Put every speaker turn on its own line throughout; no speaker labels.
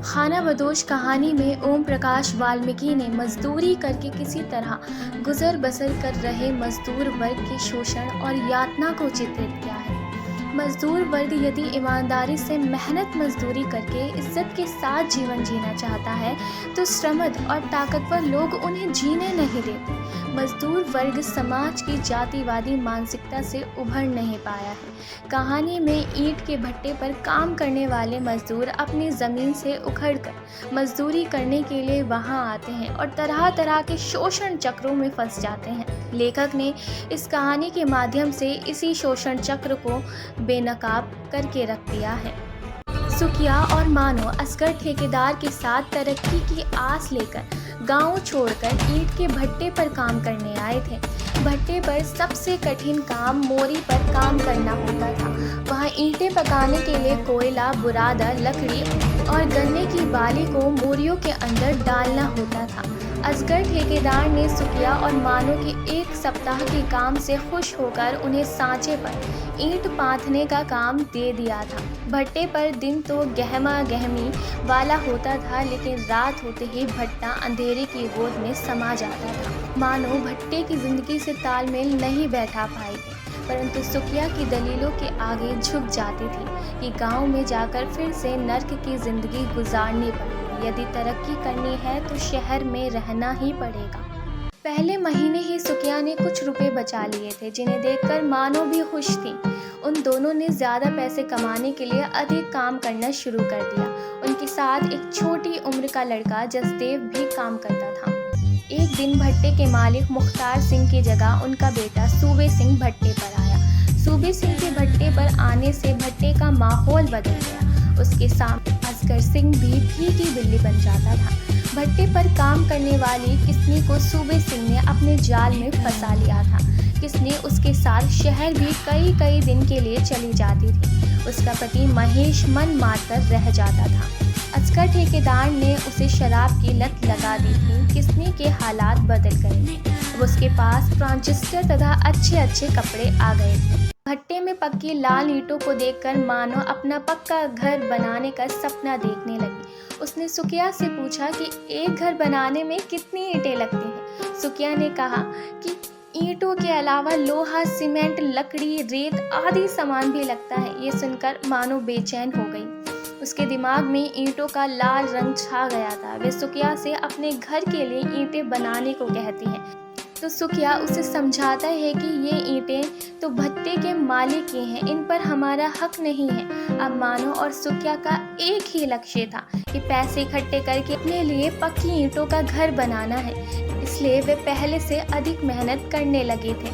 खानाबदोश कहानी में ओम प्रकाश वाल्मीकि ने मजदूरी करके किसी तरह गुजर बसर कर रहे मजदूर वर्ग के शोषण और यातना को चित्रित किया है। मजदूर वर्ग यदि ईमानदारी से मेहनत मजदूरी करके इज्जत के साथ जीवन जीना चाहता है तो श्रमद और ताकतवर लोग उन्हें जीने नहीं देते। मजदूर वर्ग समाज की जातिवादी मानसिकता से उभर नहीं पाया है। कहानी में ईंट के भट्टे पर काम करने वाले मजदूर अपनी ज़मीन से उखड़कर मजदूरी करने के लिए वहां आते हैं और तरह तरह के शोषण चक्रों में फंस जाते हैं। लेखक ने इस कहानी के माध्यम से इसी शोषण चक्र को बेनकाब करके रख दिया है। सुखिया और मानो असगर ठेकेदार के साथ तरक्की की आस लेकर गांव छोड़कर ईंट के भट्टे पर काम करने आए थे। भट्टे पर सबसे कठिन काम मोरी पर काम करना होता था। वहाँ ईंटें पकाने के लिए कोयला, बुरादा, लकड़ी और गन्ने की बाली को मोरियों के अंदर डालना होता था। असगर ठेकेदार ने सुखिया और मानो के एक सप्ताह के काम से खुश होकर उन्हें सांचे पर ईंट पाथने का काम दे दिया था। भट्टे पर दिन तो गहमा गहमी वाला होता था, लेकिन रात होते ही भट्टा अंधेरे की गोद में समा जाता था। मानो भट्टे की जिंदगी से तालमेल नहीं बैठा पाई थी, परंतु सुखिया की दलीलों के आगे झुक जाती थी कि गांव में जाकर फिर से नर्क की जिंदगी गुजारनी पड़ेगी। यदि तरक्की करनी है तो शहर में रहना ही पड़ेगा। पहले महीने ही सुखिया ने कुछ रुपए बचा लिए थे, जिन्हें देखकर मानो भी खुश थी। उन दोनों ने ज़्यादा पैसे कमाने के लिए अधिक काम करना शुरू कर दिया। उनके साथ एक छोटी उम्र का लड़का जसदेव भी काम करता था। एक दिन भट्टे के मालिक मुख्तार सिंह की जगह उनका बेटा सूबे सिंह भट्टे पर आया। सूबे सिंह के भट्टे पर आने से भट्टे का माहौल बदल गया। उसके सामने असगर सिंह भी फीकी बिल्ली बन जाता था। भट्टे पर काम करने वाली किस्नी को सूबे सिंह ने अपने जाल में फंसा लिया था। किस्नी उसके साथ शहर भी कई दिन के लिए चली जाती थी। उसका पति महेश मन मारकर रह जाता था। असगर ठेकेदार ने उसे शराब की लत लगा दी थी। किस्नी के हालात बदल गए। अब उसके पास ट्रांजिस्टर तथा अच्छे कपड़े आ गए थे। भट्टे में पक्की लाल ईंटों को देखकर मानो अपना पक्का घर बनाने का सपना देखने लगी। उसने सुखिया से पूछा कि एक घर बनाने में कितनी ईंटें लगती हैं। सुखिया ने कहा कि ईंटों के अलावा लोहा, सीमेंट, लकड़ी, रेत आदि सामान भी लगता है। ये सुनकर मानो बेचैन हो गई। उसके दिमाग में ईंटों का लाल रंग छा गया था। वे सुखिया से अपने घर के लिए ईंटें बनाने को कहती है तो सुखिया उसे समझाता है कि ये ईंटें तो भट्टे के मालिक की हैं, इन पर हमारा हक नहीं है। अब मानो और सुखिया का एक ही लक्ष्य था कि पैसे इकट्ठे करके अपने लिए पक्की ईंटों का घर बनाना है, इसलिए वे पहले से अधिक मेहनत करने लगे थे।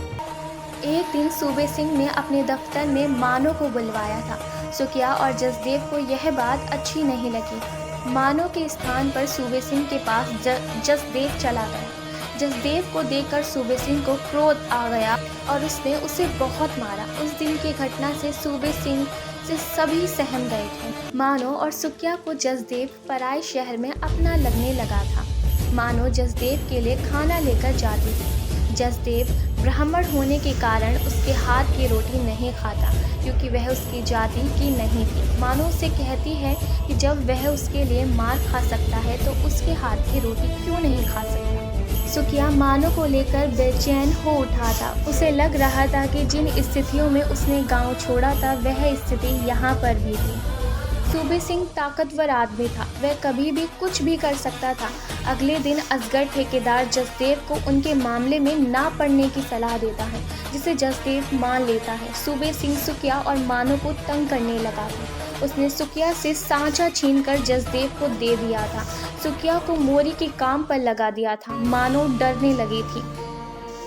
एक दिन सूबे सिंह ने अपने दफ्तर में मानो को बुलवाया था। सुखिया और जसदेव को यह बात अच्छी नहीं लगी। मानो के स्थान पर सूबे सिंह के पास जसदेव चला गया। जसदेव को देखकर सूबे सिंह को क्रोध आ गया और उसने उसे बहुत मारा। उस दिन की घटना से सूबे सिंह से सभी सहम गए थे। मानो और सुखिया को जसदेव पराए शहर में अपना लगने लगा था। मानो जसदेव के लिए खाना लेकर जाती थी। जसदेव ब्राह्मण होने के कारण उसके हाथ की रोटी नहीं खाता, क्योंकि वह उसकी जाति की नहीं थी। मानो उसे कहती है कि जब वह उसके लिए मार खा सकता है तो उसके हाथ की रोटी क्यों नहीं खा सकता। सुखिया मानो को लेकर बेचैन हो उठा था। उसे लग रहा था कि जिन स्थितियों में उसने गांव छोड़ा था वह स्थिति यहाँ पर भी थी। सूबे सिंह ताकतवर आदमी था, वह कभी भी कुछ भी कर सकता था। अगले दिन असगर ठेकेदार जसदेव को उनके मामले में ना पड़ने की सलाह देता है, जिसे जसदेव मान लेता है। सूबे सिंह सुखिया और मानो को तंग करने लगा था। उसने सुखिया से सांचा छीनकर जसदेव को दे दिया था। सुखिया को मोरी के काम पर लगा दिया था। मानो डरने लगी थी।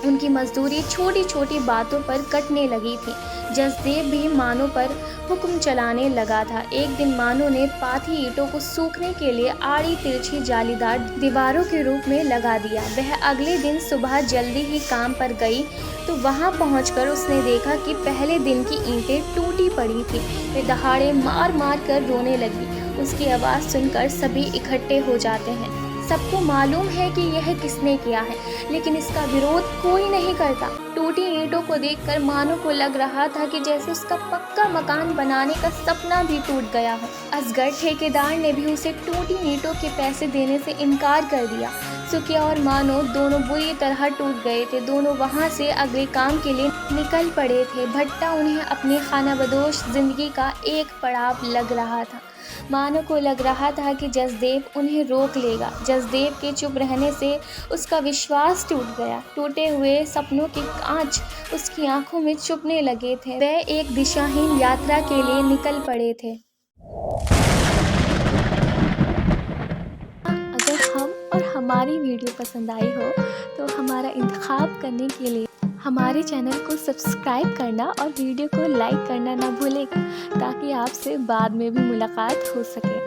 उनकी मजदूरी छोटी छोटी बातों पर कटने लगी थी। जसदेव भी मानो पर हुक्म चलाने लगा था। एक दिन मानो ने पाथी ईंटों को सूखने के लिए आड़ी तिरछी जालीदार दीवारों के रूप में लगा दिया। वह अगले दिन सुबह जल्दी ही काम पर गई तो वहां पहुंचकर उसने देखा कि पहले दिन की ईंटें टूटी पड़ी थी। वे दहाड़े मार मार कर रोने लगी। उसकी आवाज़ सुनकर सभी इकट्ठे हो जाते हैं। सबको मालूम है कि यह किसने किया है, लेकिन इसका विरोध कोई नहीं करता। टूटी ईंटों को देखकर मानो को लग रहा था कि जैसे उसका पक्का मकान बनाने का सपना भी टूट गया हो। असगर ठेकेदार ने भी उसे टूटी ईंटों के पैसे देने से इनकार कर दिया। सुखिया और मानो दोनों बुरी तरह टूट गए थे। दोनों वहाँ से अगले काम के लिए निकल पड़े थे। भट्टा उन्हें अपनी खानाबदोश जिंदगी का एक पड़ाव लग रहा था। मानो को लग रहा था कि जसदेव उन्हें रोक लेगा। जसदेव के चुप रहने से उसका विश्वास टूट गया। टूटे हुए सपनों के कांच उसकी आंखों में चुभने लगे थे। वह एक दिशाहीन यात्रा के लिए निकल पड़े थे। अगर हम और हमारी वीडियो पसंद आई हो तो हमारा इंतखाब करने के लिए हमारे चैनल को सब्सक्राइब करना और वीडियो को लाइक करना ना भूलेगा, ताकि आपसे बाद में भी मुलाकात हो सके।